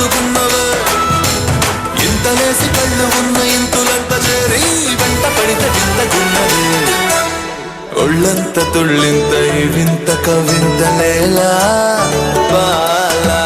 హత్తుకున్నవే ఇంతలేసి కళ్ళు ఉన్న ఇంతులంత చేరి వెంట పడితే వింతకున్నదే ఒళ్ళంత తుళ్ళింత వింత కవింత నేలా బాలా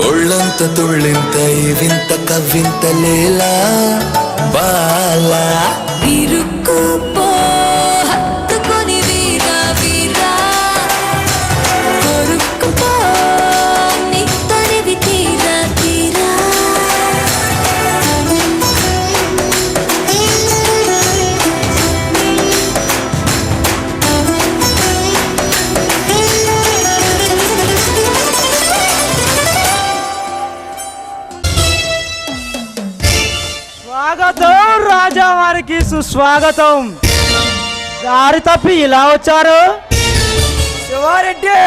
ఒళ్ళంత తుళ్ళింత వింత కవింత లేలా బాలా ఇరుక్కుపో హత్తుకొని వీరా వీరా కొరుక్కుపో నీ తరివి తీరా తీరా స్వాగతం రాజా వారికి సుస్వాగతం. దారి తప్పి ఇలా వచ్చారు? శివారెడ్డి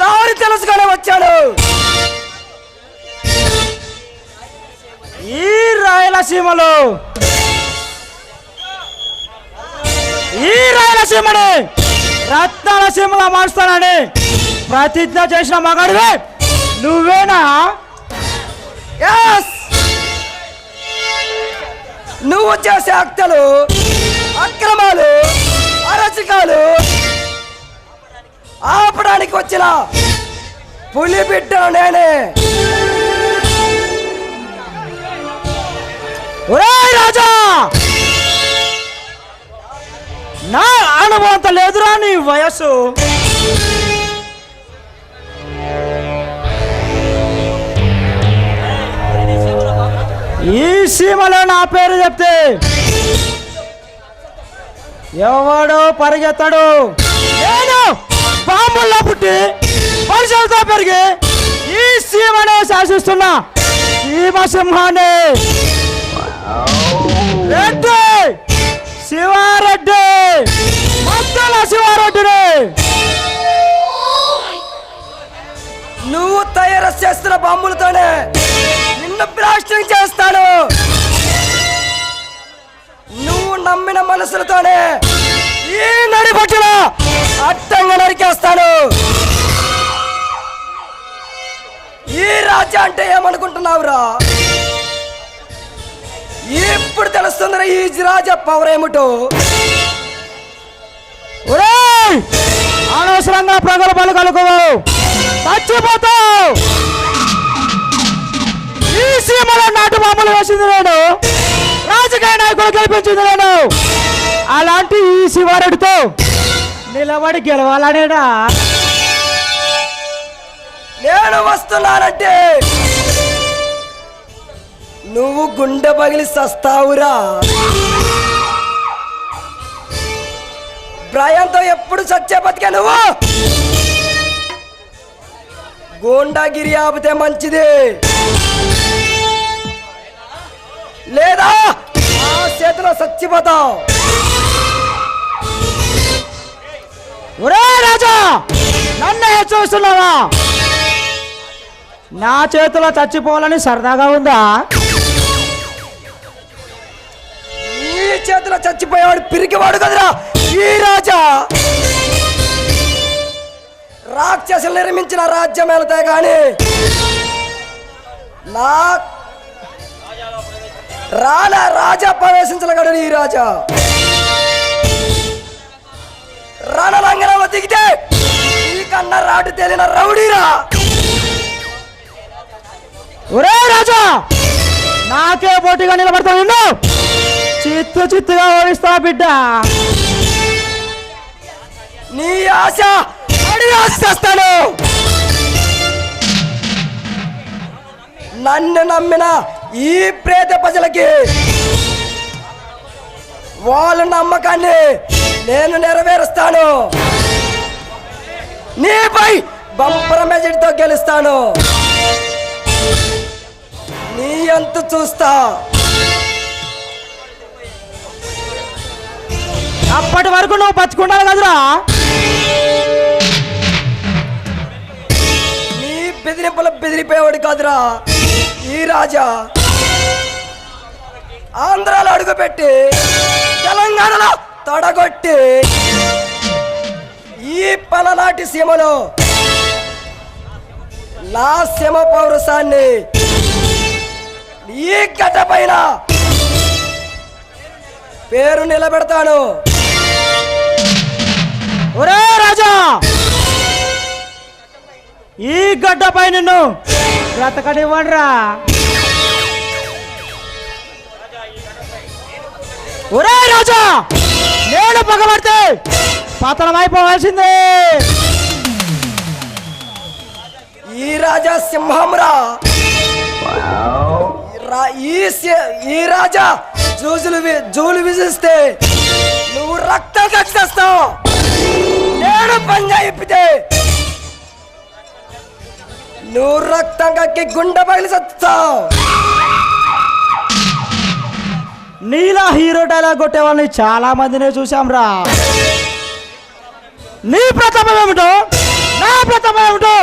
దారి తెలుసుకొని వచ్చాడు. ఈ రాయలసీమలో ఈ రాయలసీమని రత్నాల సీమలా మారుస్తానని ప్రతిజ్ఞ చేసిన మగాడివే నువ్వేనా? ఎస్, నువ్వు చేసే హత్యలు, అక్రమాలు, అరచకాలు ఆపడానికి వచ్చిన పులి బిడ్డను నేనే. ఒరేయ్ రాజా, నా అనుభవంత లేదురా నీ వయస్సు. ఈ సీమలో నా పేరు చెప్తే ఎవడో పరిగెత్తాడు. నేను బాంబుల్లో పుట్టి పరిసరతో పెరిగి ఈ సీమనే శాసిస్తున్నా సీమ సింహాన్ని రెడ్డి శివారెడ్డి, మద్దల శివారెడ్డిని. నువ్వు తయారు చేస్తున్న బాంబులతోనే నిన్ను బ్లాస్టింగ్ చేస్తాను. నువ్వు నమ్మిన మనసులతోనే ఈ నడిపట్టిన అడ్డంగా నరికేస్తాను. ఈ రాజ్యం అంటే ఏమనుకుంటున్నావురా? ఇప్పుడు తెలుస్తుందిరా ఈ రాజా పవర్ ఏమిటో. అనవసరంగా ప్రగల్భాలు కలుగువు, చచ్చిపోతావు. ఈ సీమలో నాటు బాంబులు వేసింది నేను, రాజకీయ నాయకులు గెలిపించింది నేను. అలాంటి ఈ శివారెడ్డితో నిలబడి గెలవాలనేనా? నేను వస్తున్నానంటే నువ్వు గుండె పగిలి సస్తావురా. భయంతో ఎప్పుడు సచ్చే బతికే నువ్వు. గోండాగిరి ఆపితే మంచిది. లేదా ఆ చేతిలో చచ్చిపోతావు. ఒరే రాజా, నన్ను చూస్తున్నావా? నా చేతిలో చచ్చిపోవాలని సరదాగా ఉందా? నీ చేతిలో చచ్చిపోయేవాడు పిరికివాడు కదరా ఈ రాజా. రాక్షసులు నిర్మించిన రాజ్యం వెళ్తాయి కానీ నా రాజా ప్రవేశించగలడు ఈ రాజా. రణరంగంలో దిగితే ఈ కన్న రాటు తేలిన రౌడీరా. ఒరే రాజా, నాకే పోటీగా నిలబడతా ఉండు. చిత్తుగా ఓడిస్తా బిడ్డ. నీ ఆశ చేస్తాను. నన్ను నమ్మిన ఈ ప్రేత ప్రజలకి వాళ్ళ నమ్మకాన్ని నేను నెరవేరుస్తాను. నీపై బంపర్ మెజారిటీతో గెలుస్తాను. నీ ఎంత చూస్తా. అప్పటి వరకు నువ్వు బతుకుండాలి కదరా. నీ బెదిరింపులు బెదిరిపోయేవాడు కాదురా ఈ రాజా. ఆంధ్రాలో అడుగుపెట్టి తెలంగాణలో తొడగొట్టి ఈ పలనాటి సీమలో నా సీమ పౌరుషాన్ని ఈ గడ్డ పైన పేరు నిలబెడతాను. ఒరే రాజా, ఈ గడ్డపై నిన్ను బ్రతకనివ్వండిరా. ఒరే రాజా, నేను పగబడితే పతనమైపోవాల్సిందే. ఈ రాజా సింహంరా. ఈ రాజా జూలు విసిస్తే నువ్వు రక్తం కట్టేస్తావు. నేను పంజా ఇప్పితే నువ్వు రక్తం కక్కి గుండె పగిలి చస్తావు. నీలా హీరో డైలాగ్ కొట్టే వాళ్ళని చాలా మందినే చూసాంరా. నీ ప్రతాపం ఏమిటో, నా ప్రతాపం ఏమిటో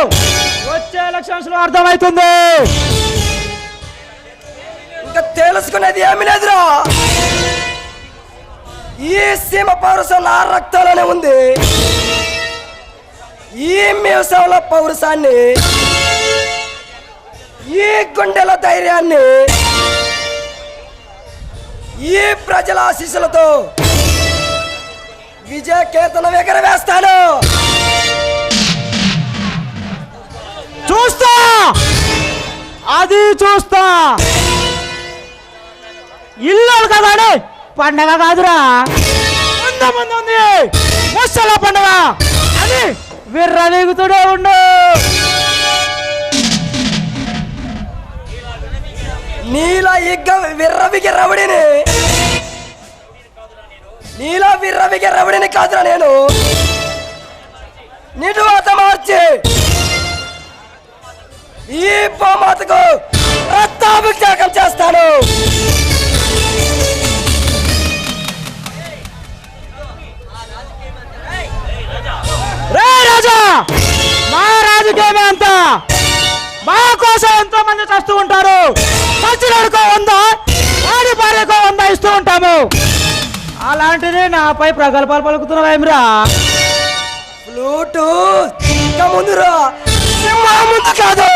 వచ్చే ఎలక్షన్స్ లో అర్థమవుతుంది. ఇంకా తెలుసుకునేది ఏమి లేదురా. ఈ సీమ పౌరుషం నా రక్తంలోనే ఉంది. ఈ మీసంలో పౌరుషాన్ని, ఈ గుండెల ధైర్యాన్ని, ఈ ప్రజల ఆశీస్సులతో విజయ కేతనం ఎగరవేస్తాను. చూస్తా, అది చూస్తా. ఇల్లు కదా పండగ కాదురా, ముందు ముందు ఉంది ముసల పండగ అని విర్రవీగుతూనే ఉండు. నీలా విర్రవిగే రవిడిని కాదురా నేను. నిడువాత మార్చి ఈ బొమ్మకు రక్తాభిషేకం చేస్తాను. రే రాజా, మా రాజకీయమే అంతా. మా కోసం ఎంతో మంది చేస్తూ ఉంటారు. సచ్చినడుకో 100, ఆడి భార్యకో 100 ఇస్తూ ఉంటాము. అలాంటిది నాపై ప్రగల్భాలు పలుకుతున్నావేమిరా? ఫ్లూటు ఇంకా ముందురా, ముందు కాదు.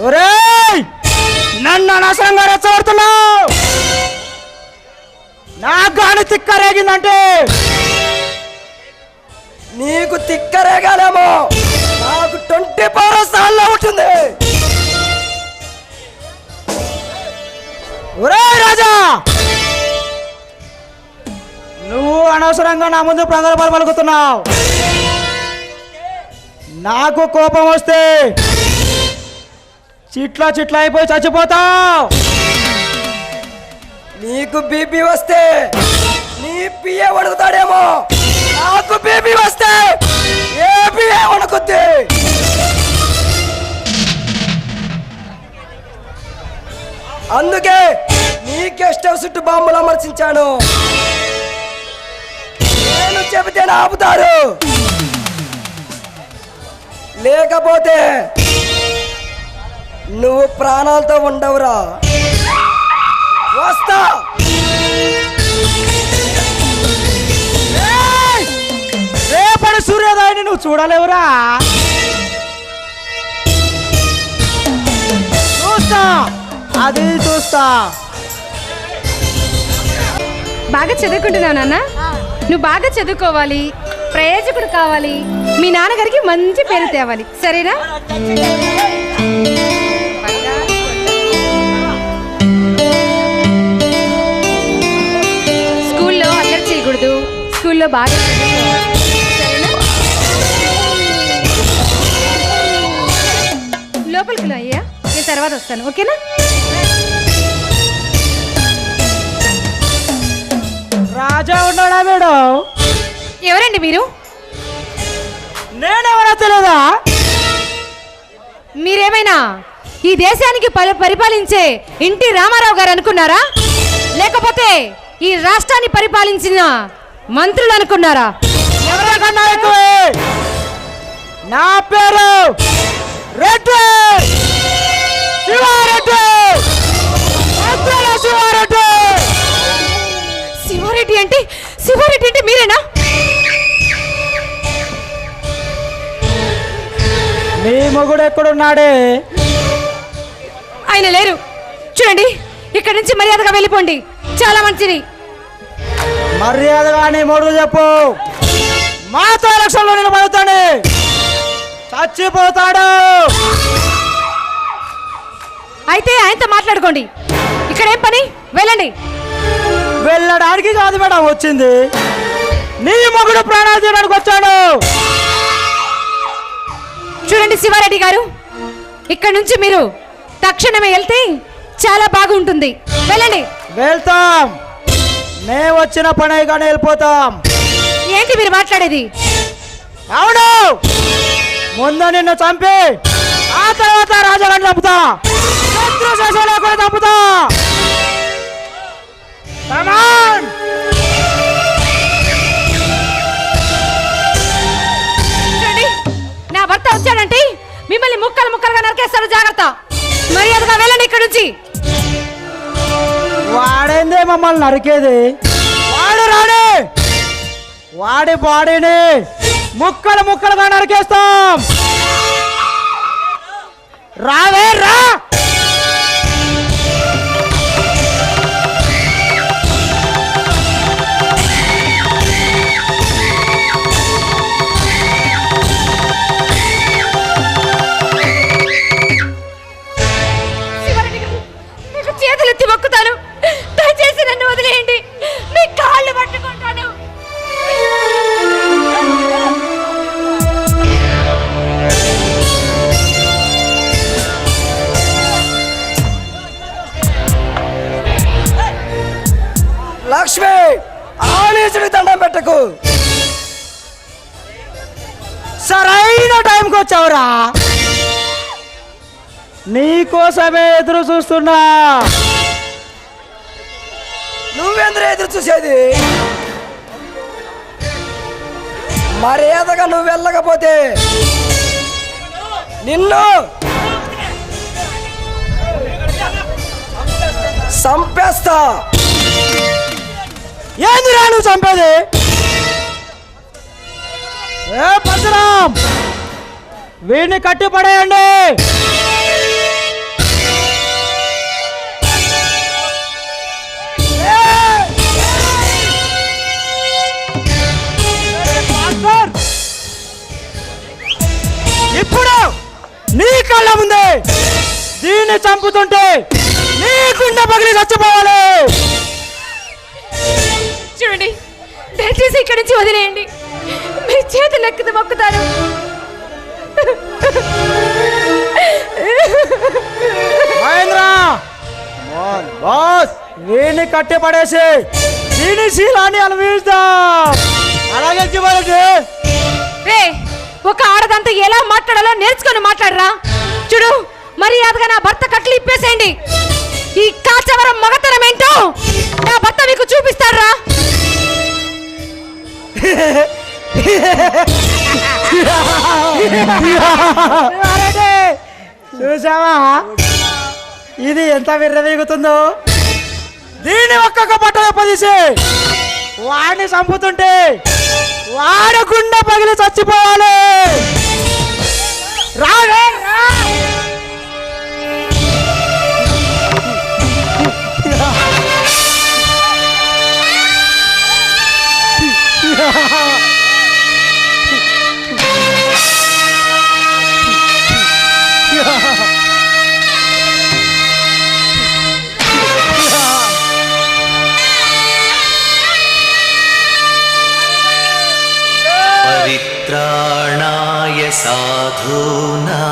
ఒరేయ్, నన్ను అనవసరంగా రెచ్చగొడుతున్నావు. నాకు గాని తిక్కరేగిందంటే నీకు తిక్కరేగాలేమో, నాకు 24 సార్లు ఉంటుంది. ఒరే రాజా, నువ్వు అనవసరంగా నా ముందు ప్రగల్భాలు పలుకుతున్నావు. నాకు కోపం వస్తే చిట్లా అయిపోయి చచ్చిపోతావు. నీకు బీపీ వస్తే నీ పిఏ వణుకుతాడేమో, నాకు బీపీ వస్తే ఏ పిఏ వణుకుద్ది. అందుకే నీ గెస్ట్ హౌస్ చుట్టూ బాంబులు అమర్చించాను. నేను చెబితే ఆపుతారు, లేకపోతే నువ్వు ప్రాణాలతో ఉండవురా. వస్తా. రేపటి సూర్యోదయాన్ని నువ్వు చూడలేవురా. చూస్తా, అది చూస్తా. బాగా చదువుకుంటున్నావు నాన్న. నువ్వు బాగా చదువుకోవాలి, ప్రయోజకుడు కావాలి, మీ నాన్నగారికి మంచి పేరు తేవాలి, సరేనా? స్కూల్లో అల్లరి చేయకూడదు, స్కూల్లో బాగా చదువుకోవాలి, సరేనా? లోపలికి లో అయ్యా, నేను తర్వాత వస్తాను, ఓకేనా? రాజా ఉన్నాడా మేడం? ఎవరండి మీరు? నేనెవరో తెలియదా? మీరేమైనా ఈ దేశానికి పరిపాలించే ఎన్టీ రామారావు గారు అనుకున్నారా, లేకపోతే ఈ రాష్ట్రాన్ని పరిపాలించిన మంత్రులు అనుకున్నారా? ఎవరికన్నా ఎక్కువే. నా పేరు రెడ్డి, శివారెడ్డి, అద్దెల శివారెడ్డి. శివారెడ్డి అంటే మీరేనా? నీ మొగుడు ఎక్కడున్నాడే? ఆయన లేరు. చూడండి, ఇక్కడి నుంచి మర్యాదగా వెళ్ళిపోండి, చాలా మంచిది. మర్యాదగా నీ మొగుడు చెప్పు, మాతో ఎలక్షన్లో నిలబడతాడు, చచ్చిపోతాడు. అయితే ఆయనతో మాట్లాడుకోండి. ఇక్కడేం పని? వెళ్ళండి. వెళ్ళడానికి కాదు మేడం వచ్చింది, నీ మొగుడు ప్రాణాలు తీయడానికి వచ్చాడు. చూడండి శివారెడ్డి గారు, ఇక్కడి నుంచి మీరు తక్షణమే వెళ్తే చాలా బాగుంటుంది, వెళ్ళండి. వెళ్తాం, నే వచ్చిన పని కానీ వెళ్ళిపోతాం. ఏంటి మీరు మాట్లాడేది? అవును, ముందు నిన్ను చంపి ఆ తర్వాత రాజాగారిని చంపుతా, శత్రు శశిలో కూడా చంపుతా. Come on! చూడండి, నా భర్త వచ్చాడంటే మిమ్మల్ని ముక్కలు ముక్కలుగా నరికేస్తాడు, జాగ్రత్త. మర్యాదగా వెళ్ళండి ఇక్కడి నుంచి. వాడేందే మమ్మల్ని నరికేది? వాడు రాడే, వాడి బాడీని ముక్కలు ముక్కలుగా నరికేస్తాం. రావే రా. శివారెడ్డి గారు, మీకు చేతులెత్తి మొక్కుతాను, దయచేసి నన్ను వదిలేయండి, మీ కాళ్ళు పట్టుకుంటాను. లక్ష్మి, ఆలీసుడికి దండం పెట్టకు. సరైన టైంకి వచ్చావురా, నీకోసమే ఎదురు చూస్తున్నా. నువ్వెందుకు ఎదురు చూసేది? మర్యాదగా నువ్వు వెళ్ళకపోతే నిన్ను చంపేస్తా. ఏందిరా నువ్వు చంపేది? ఏ పరశురాం, వీడిని కట్టి పడేయండి. ఇప్పుడు నీ కళ్ళ ముందే దీన్ని చంపుతుంటే నీ గుండె పగిలి చచ్చిపోవాలి. చూడండి, దయచేసి ఇక్కడి నుంచి వదిలేయండి, మీ చేతులు ఎక్కితే మొక్కుతారు. మహేంద్ర బాస్, వీడిని కట్టి పడేసి దీని శీలాన్ని అనుభవిస్తాం. అలాగే శివారెడ్డి, రే, ఒక ఆడదంతా ఎలా మాట్లాడాలో నేర్చుకొని మాట్లాడరా. చూడు, మర్యాదగా నా భర్త కట్లు ఇప్పేసేయండి. ఈ కాచవరం మగతనం ఏంటో నా భర్త మీకు చూపిస్తారా? చూసావా ఇది ఎంత విర్రవీగుతుందో. దీన్ని ఒక్కొక్క బట్టలు పదిసి వాడిని చంపుతుంటే వాడు గుండె పగిలి చచ్చిపోవాలి. రావే రా. परित्राणाय साधूनां